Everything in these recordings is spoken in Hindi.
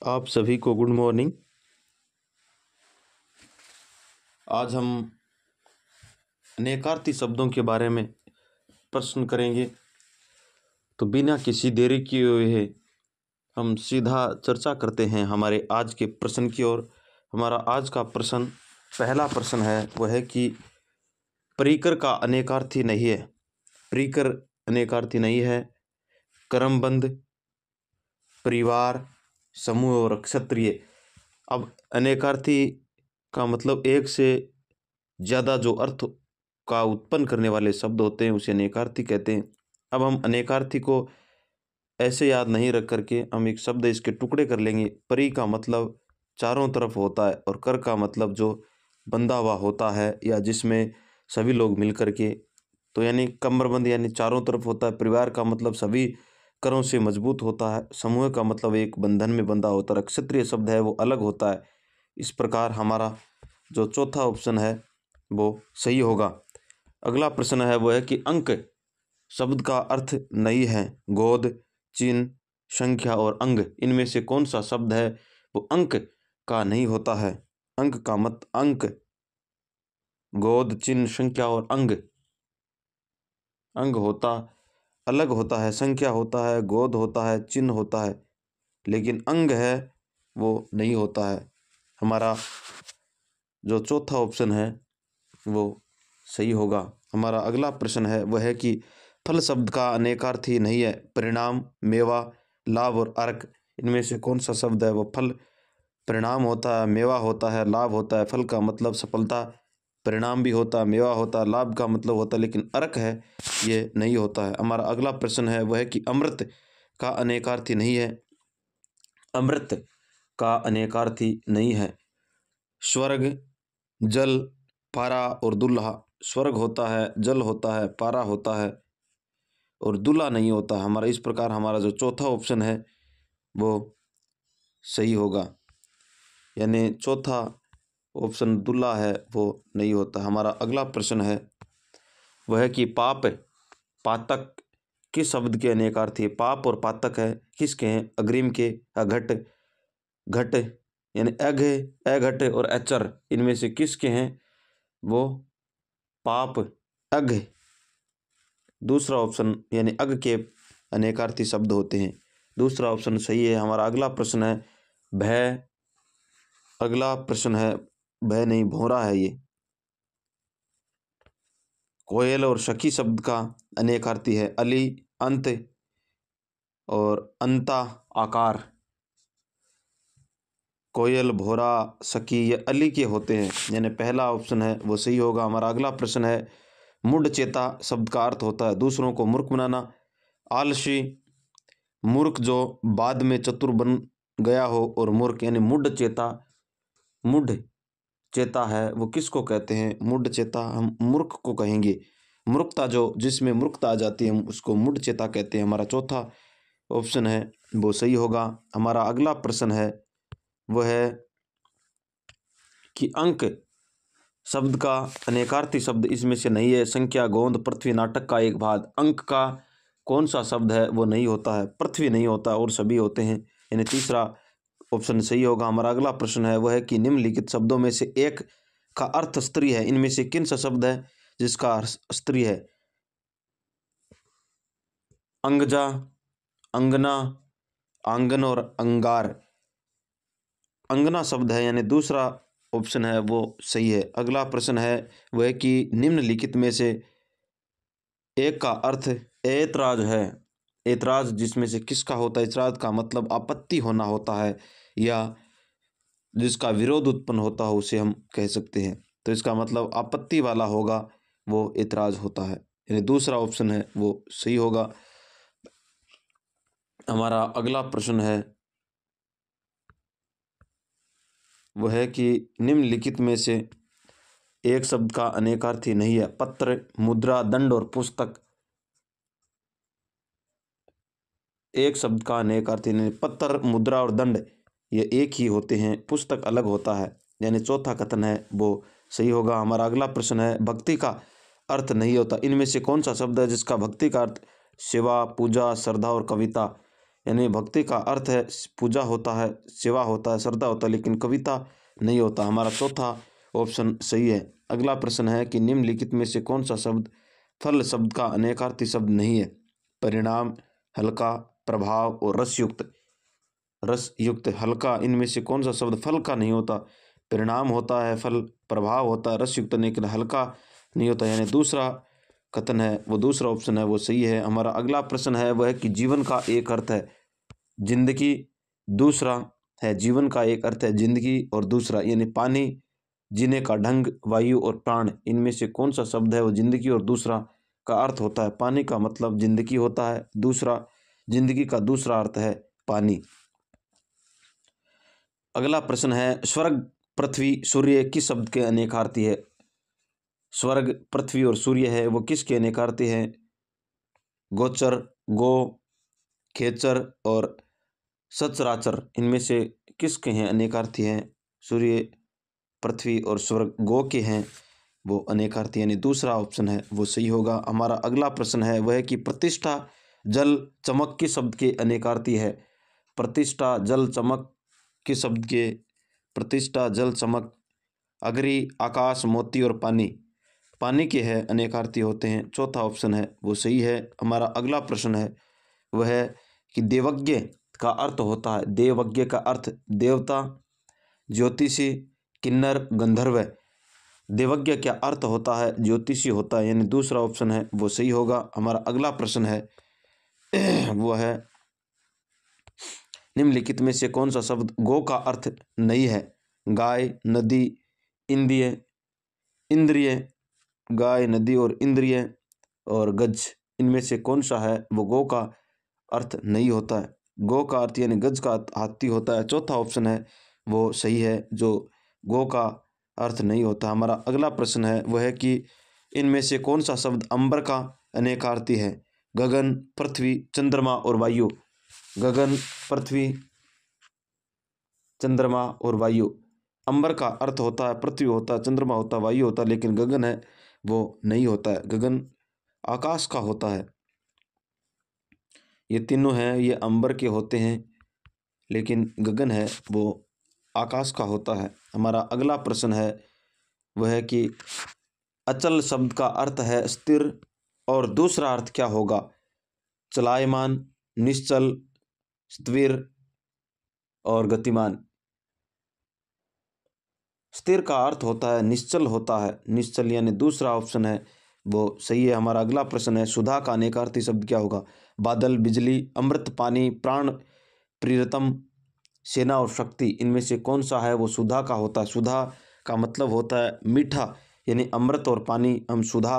आप सभी को गुड मॉर्निंग। आज हम अनेकार्थी शब्दों के बारे में प्रश्न करेंगे। तो बिना किसी देरी किए हुए हम सीधा चर्चा करते हैं हमारे आज के प्रश्न की ओर। हमारा आज का प्रश्न, पहला प्रश्न है वह है कि परिकर का अनेकार्थी नहीं है। परिकर अनेकार्थी नहीं है। कर्मबंध, परिवार, समूह और क्षत्रिय। अब अनेकार्थी का मतलब एक से ज़्यादा जो अर्थ का उत्पन्न करने वाले शब्द होते हैं उसे अनेकार्थी कहते हैं। अब हम अनेकार्थी को ऐसे याद नहीं रख करके हम एक शब्द इसके टुकड़े कर लेंगे। परि का मतलब चारों तरफ होता है और कर का मतलब जो बंधा हुआ होता है या जिसमें सभी लोग मिल कर के, तो यानी कमरबंद यानी चारों तरफ होता है। परिवार का मतलब सभी करों से मजबूत होता है। समूह का मतलब एक बंधन में बंधा होता है। क्षत्रिय शब्द है वो अलग होता है। इस प्रकार हमारा जो चौथा ऑप्शन है वो सही होगा। अगला प्रश्न है वो है कि अंक शब्द का अर्थ नहीं है। गोद, चिन्ह, संख्या और अंग, इनमें से कौन सा शब्द है वो अंक का नहीं होता है। अंक का मत अंक, गोद, चिन्ह, संख्या और अंग। अंग होता अलग होता है, संख्या होता है, गोद होता है, चिन्ह होता है, लेकिन अंग है वो नहीं होता है। हमारा जो चौथा ऑप्शन है वो सही होगा। हमारा अगला प्रश्न है वह है कि फल शब्द का अनेकार्थी नहीं है। परिणाम, मेवा, लाभ और अर्क, इनमें से कौन सा शब्द है वो फल। परिणाम होता है, मेवा होता है, लाभ होता है। फल का मतलब सफलता, परिणाम भी होता है, मेवा होता है, लाभ का मतलब होता है, लेकिन अर्क है ये नहीं होता है। हमारा अगला प्रश्न है वह है कि अमृत का अनेकार्थी नहीं है। अमृत का अनेकार्थी नहीं है। स्वर्ग, जल, पारा और दुल्हा। स्वर्ग होता है, जल होता है, पारा होता है और दुल्हा नहीं होता। हमारा इस प्रकार हमारा जो चौथा ऑप्शन है वो सही होगा, यानी चौथा ऑप्शन दुल्हा है वो नहीं होता। हमारा अगला प्रश्न है वह है कि पाप, पातक किस शब्द के अनेकार्थी है। पाप और पातक है किसके हैं। अग्रिम के, अघट, घट यानी अघ, अघट और अचर, इनमें से किसके हैं वो पाप, अघ। दूसरा ऑप्शन यानी अग के अनेकार्थी शब्द होते हैं। दूसरा ऑप्शन सही है। हमारा अगला प्रश्न है भय। अगला प्रश्न है भय नहीं, भौरा है ये। कोयल और सखी शब्द का अनेकार्थी है। अली, अंत और अंता, आकार। कोयल, भौरा, सखी ये अली के होते हैं, यानी पहला ऑप्शन है वो सही होगा। हमारा अगला प्रश्न है मूढ़ चेता शब्द का अर्थ होता है दूसरों को मूर्ख बनाना। आलसी, मूर्ख जो बाद में चतुर बन गया हो, और मूर्ख यानी मूढ़ चेता। मूढ़ चेता है वो किसको कहते हैं। मूढ़ चेता हम मूर्ख को कहेंगे। मूर्खता जो जिसमें मूर्खता आ जाती है हम उसको मूढ़ चेता कहते हैं। हमारा चौथा ऑप्शन है वो सही होगा। हमारा अगला प्रश्न है वह है कि अंक शब्द का अनेकार्थी शब्द इसमें से नहीं है। संख्या, गोंद, पृथ्वी, नाटक का एक भाग। अंक का कौन सा शब्द है वो नहीं होता है। पृथ्वी नहीं होता और सभी होते हैं, यानी तीसरा ऑप्शन सही होगा। हमारा अगला प्रश्न है वह है कि निम्नलिखित शब्दों में से एक का अर्थ स्त्री है। इनमें से किन सा शब्द है जिसका अर्थ स्त्री है। अंगजा, अंगना, आंगन और अंगार। अंगना शब्द है, यानी दूसरा ऑप्शन है वो सही है। अगला प्रश्न है वह है कि निम्नलिखित में से एक का अर्थ ऐतराज है। ऐतराज जिसमें से किसका होता है। ऐतराज का मतलब आपत्ति होना होता है या जिसका विरोध उत्पन्न होता हो उसे हम कह सकते हैं। तो इसका मतलब आपत्ति वाला होगा वो ऐतराज होता है, यानी दूसरा ऑप्शन है वो सही होगा। हमारा अगला प्रश्न है वह है कि निम्नलिखित में से एक शब्द का अनेकार्थी नहीं है। पत्र, मुद्रा, दंड और पुस्तक। एक शब्द का अनेकार्थी नहीं। पत्र, मुद्रा और दंड ये एक ही होते हैं, पुस्तक अलग होता है, यानी चौथा कथन है वो सही होगा। हमारा अगला प्रश्न है भक्ति का अर्थ नहीं होता। इनमें से कौन सा शब्द है जिसका भक्ति का अर्थ सेवा, पूजा, श्रद्धा और कविता, यानी भक्ति का अर्थ है पूजा होता है, सेवा होता है, श्रद्धा होता है, लेकिन कविता नहीं होता। हमारा चौथा ऑप्शन सही है। अगला प्रश्न है कि निम्नलिखित में से कौन सा शब्द फल शब्द का अनेकार्थी शब्द नहीं है? परिणाम, हल्का, प्रभाव और रसयुक्त। रसयुक्त, हल्का, इनमें से कौन सा शब्द फल का नहीं होता? परिणाम होता है फल, प्रभाव होता है रसयुक्त, लेकिन हल्का नहीं होता। यानी दूसरा कथन है वो, दूसरा ऑप्शन है वो सही है। हमारा अगला प्रश्न है वह है कि जीवन का एक अर्थ है जिंदगी, दूसरा है जीवन का एक अर्थ है जिंदगी और दूसरा यानी पानी, जीने का ढंग, वायु और प्राण। इनमें से कौन सा शब्द है वो जिंदगी और दूसरा का अर्थ होता है? पानी का मतलब जिंदगी होता है, दूसरा जिंदगी का दूसरा अर्थ है पानी। अगला प्रश्न है स्वर्ग, पृथ्वी, सूर्य किस शब्द के अनेकार्थी है? स्वर्ग, पृथ्वी और सूर्य है वो किसके अनेकार्थी है? गोचर, गो, खेचर और सचराचर, इनमें से किसके हैं अनेकार्थी हैं? सूर्य, पृथ्वी और स्वर्ग गो के हैं वो अनेकार्थी, यानी दूसरा ऑप्शन है वो सही होगा। हमारा अगला प्रश्न है वह है कि प्रतिष्ठा, जल, चमक किस शब्द के अनेकार्थी है? प्रतिष्ठा, जल, चमक किस शब्द के? प्रतिष्ठा, जल, चमक, अग्नि, आकाश, मोती और पानी, पानी के है अनेकार्थी होते हैं। चौथा ऑप्शन है वो सही है। हमारा अगला प्रश्न है वह है कि देवज्ञ का अर्थ होता है, देवज्ञ का अर्थ देवता, ज्योतिषी, किन्नर, गंधर्व। देवज्ञ क्या अर्थ होता है? ज्योतिषी होता है, यानी दूसरा ऑप्शन है वो सही होगा। हमारा अगला प्रश्न है वो है निम्नलिखित में से कौन सा शब्द गो का अर्थ नहीं है? गाय, नदी, इंद्रिय, इंद्रिय, गाय, नदी और इंद्रिय और गज, इनमें से कौन सा है वो गो का अर्थ नहीं होता है? गो का अर्थ यानी गज का हाथी होता है। चौथा ऑप्शन है वो सही है, जो गो का अर्थ नहीं होता। हमारा अगला प्रश्न है वह है कि इनमें से कौन सा शब्द अंबर का अनेकार्थी है? गगन, पृथ्वी, चंद्रमा और वायु। गगन, पृथ्वी, चंद्रमा और वायु। अंबर का अर्थ होता है पृथ्वी होता है, चंद्रमा होता है, वायु होता है, लेकिन गगन है वो नहीं होता है। गगन आकाश का होता है। ये तीनों हैं ये अंबर के होते हैं, लेकिन गगन है वो आकाश का होता है। हमारा अगला प्रश्न है वह है कि अचल शब्द का अर्थ है स्थिर और दूसरा अर्थ क्या होगा? चलायमान, निश्चल, स्थिर और गतिमान। स्थिर का अर्थ होता है निश्चल होता है, निश्चल, यानी दूसरा ऑप्शन है वो सही है। हमारा अगला प्रश्न है सुधा का अनेकार्थी शब्द क्या होगा? बादल, बिजली, अमृत, पानी, प्राण, प्रियतम, सेना और शक्ति, इनमें से कौन सा है वो सुधा का होता है? सुधा का मतलब होता है मीठा, यानी अमृत और पानी हम सुधा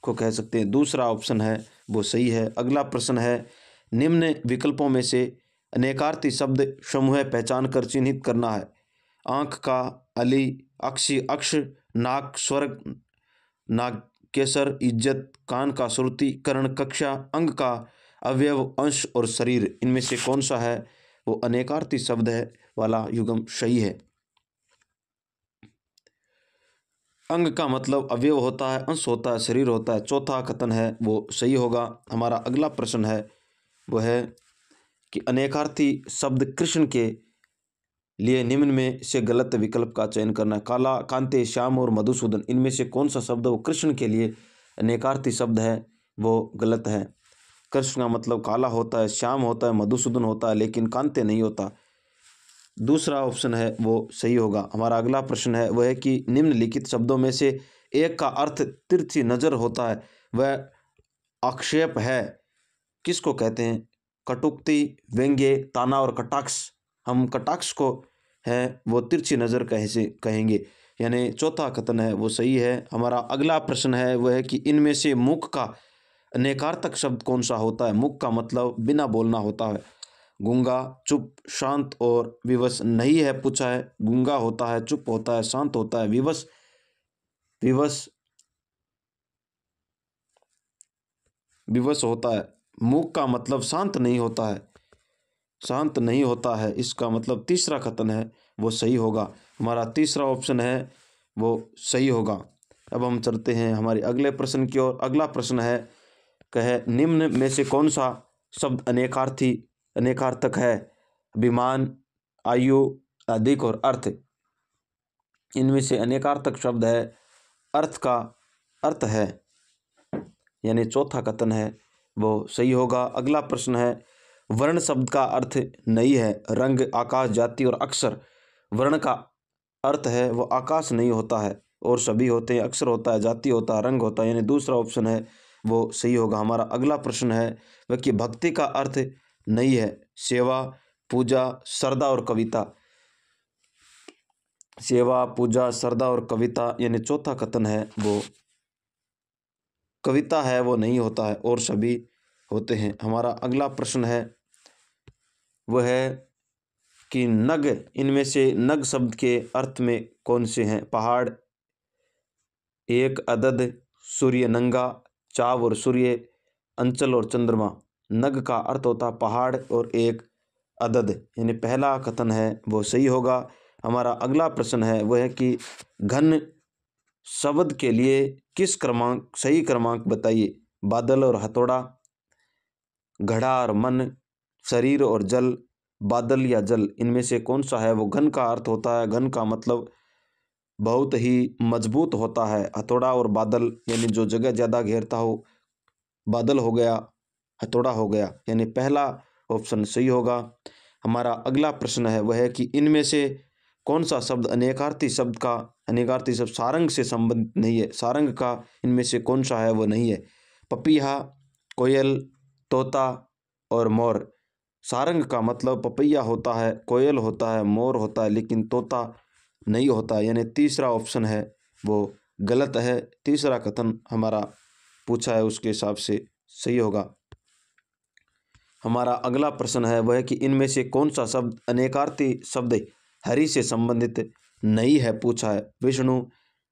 को कह सकते हैं। दूसरा ऑप्शन है वो सही है। अगला प्रश्न है निम्न विकल्पों में से अनेकार्थी शब्द समूह पहचान कर चिन्हित करना है। आँख का, अली, अक्षी, अक्ष, नाक, स्वर्ग, नागकेसर, इज्जत, कान का, श्रुति, कर्ण, कक्षा, अंग का, अवयव, अंश और शरीर, इनमें से कौन सा है वो अनेकार्थी शब्द है वाला युग्म सही है? अंग का मतलब अवयव होता है, अंश होता है, शरीर होता है। चौथा कथन है वो सही होगा। हमारा अगला प्रश्न है वो है कि अनेकार्थी शब्द कृष्ण के लिए निम्न में से गलत विकल्प का चयन करना है। काला, कांते, श्याम और मधुसूदन, इनमें से कौन सा शब्द वो कृष्ण के लिए अनेकार्थी शब्द है वो गलत है? कृष्ण का मतलब काला होता है, श्याम होता है, मधुसूदन होता है, लेकिन कांते नहीं होता। दूसरा ऑप्शन है वो सही होगा। हमारा अगला प्रश्न है वह है कि निम्नलिखित शब्दों में से एक का अर्थ तिरछी नजर होता है, वह आक्षेप है, किसको कहते हैं? कटुक्ति, व्यंग्य, ताना और कटाक्ष। हम कटाक्ष को है वो तिरछी नज़र कैसे कहेंगे, यानी चौथा कथन है वो सही है। हमारा अगला प्रश्न है वह है कि इनमें से मुख का अनेकार्थक शब्द कौन सा होता है? मुख का मतलब बिना बोलना होता है। गूंगा, चुप, शांत और विवश। नहीं है पूछा है, गूंगा होता है, चुप होता है, शांत होता है, विवश, विवश, विवश होता है। मुख का मतलब शांत नहीं होता है, शांत नहीं होता है, इसका मतलब तीसरा कथन है वो सही होगा। हमारा तीसरा ऑप्शन है वो सही होगा। अब हम चलते हैं हमारे अगले प्रश्न की ओर। अगला प्रश्न है कहे निम्न में से कौन सा शब्द अनेकार्थी अनेकार्थक है विमान, आयु, अधिक और अर्थ। इनमें से अनेकार्थक शब्द है अर्थ का अर्थ है, यानी चौथा कथन है वो सही होगा। अगला प्रश्न है वर्ण शब्द का अर्थ नहीं है रंग, आकाश, जाति और अक्षर। वर्ण का अर्थ है वो आकाश नहीं होता है और सभी होते हैं, अक्षर होता है, जाति होता है, रंग होता है, यानी दूसरा ऑप्शन है वो सही होगा। हमारा अगला प्रश्न है वह कि भक्ति का अर्थ नहीं है सेवा, पूजा, श्रद्धा और कविता। सेवा, पूजा, श्रद्धा और कविता, यानी चौथा कथन है वो कविता है वो नहीं होता है और सभी होते हैं। हमारा अगला प्रश्न है वह है कि नग, इनमें से नग शब्द के अर्थ में कौन से हैं? पहाड़, एक, अदद, सूर्य, नंगा, चाव और सूर्य, अंचल और चंद्रमा। नग का अर्थ होता है पहाड़ और एक अदद, यानी पहला कथन है वो सही होगा। हमारा अगला प्रश्न है वह है कि घन शब्द के लिए किस क्रमांक सही क्रमांक बताइए? बादल और हथौड़ा, घड़ा और मन, शरीर और जल, बादल या जल। इनमें से कौन सा है वो घन का अर्थ होता है? घन का मतलब बहुत ही मजबूत होता है। हथौड़ा और बादल, यानी जो जगह ज़्यादा घेरता हो, बादल हो गया, हथौड़ा हो गया, यानी पहला ऑप्शन सही होगा। हमारा अगला प्रश्न है वह है कि इनमें से कौन सा शब्द अनेकार्थी शब्द सारंग से संबंधित नहीं है? सारंग का इनमें से कौन सा है वो नहीं है? पपीहा, कोयल, तोता और मोर। सारंग का मतलब पपैया होता है, कोयल होता है, मोर होता है, लेकिन तोता नहीं होता, यानी तीसरा ऑप्शन है वो गलत है। तीसरा कथन हमारा पूछा है उसके हिसाब से सही होगा। हमारा अगला प्रश्न है वह कि इनमें से कौन सा शब्द अनेकार्थी शब्द हरि से संबंधित नहीं है? पूछा है। विष्णु,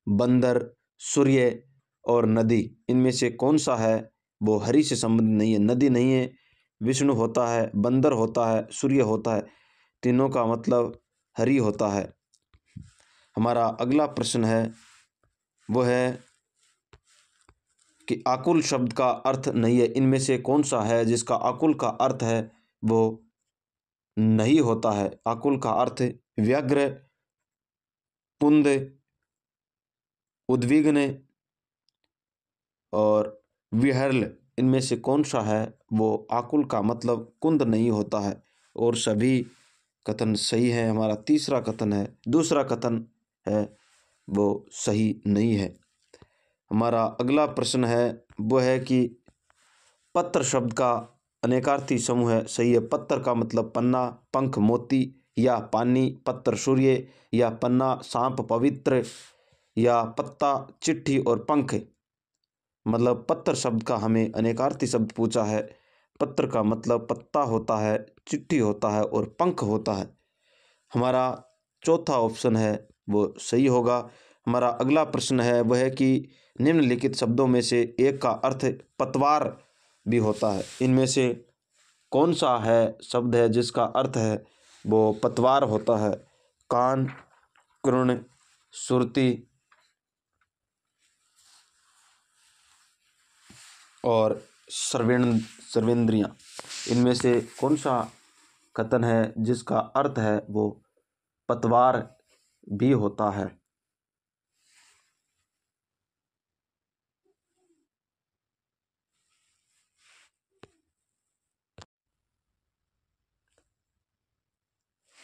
बंदर, सूर्य और नदी। इनमें से कौन सा है वो हरि से संबंधित नहीं है? नदी नहीं है, विष्णु होता है, बंदर होता है, सूर्य होता है, तीनों का मतलब हरि होता है। हमारा अगला प्रश्न है वो है कि आकुल शब्द का अर्थ नहीं है। इनमें से कौन सा है जिसका आकुल का अर्थ है वो नहीं होता है? आकुल का अर्थ व्यग्र, कुंद, उद्विग्न और विहरल। इनमें से कौन सा है वो आकुल का मतलब कुंद नहीं होता है और सभी कथन सही है। हमारा तीसरा कथन है, दूसरा कथन है वो सही नहीं है। हमारा अगला प्रश्न है वो है कि पत्र शब्द का अनेकार्थी समूह है सही है। पत्र का मतलब पन्ना, पंख, मोती या पानी, पत्र सूर्य या पन्ना, सांप, पवित्र या पत्ता, चिट्ठी और पंख। मतलब पत्र शब्द का हमें अनेकार्थी शब्द पूछा है। पत्र का मतलब पत्ता होता है, चिट्ठी होता है और पंख होता है। हमारा चौथा ऑप्शन है वो सही होगा। हमारा अगला प्रश्न है वह है कि निम्नलिखित शब्दों में से एक का अर्थ पतवार भी होता है। इनमें से कौन सा है शब्द है जिसका अर्थ है वो पतवार होता है? कान, कृण, सुरती और सर्वेंद्रियाँ। इनमें से कौन सा कथन है जिसका अर्थ है वो पतवार भी होता है?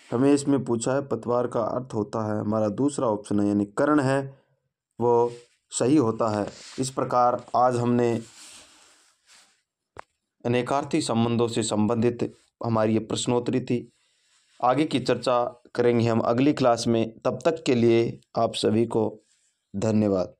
हमें इसमें पूछा है पतवार का अर्थ होता है, हमारा दूसरा ऑप्शन है यानी कर्ण है वो सही होता है। इस प्रकार आज हमने अनेकार्थी संबंधों से संबंधित हमारी ये प्रश्नोत्तरी थी। आगे की चर्चा करेंगे हम अगली क्लास में। तब तक के लिए आप सभी को धन्यवाद।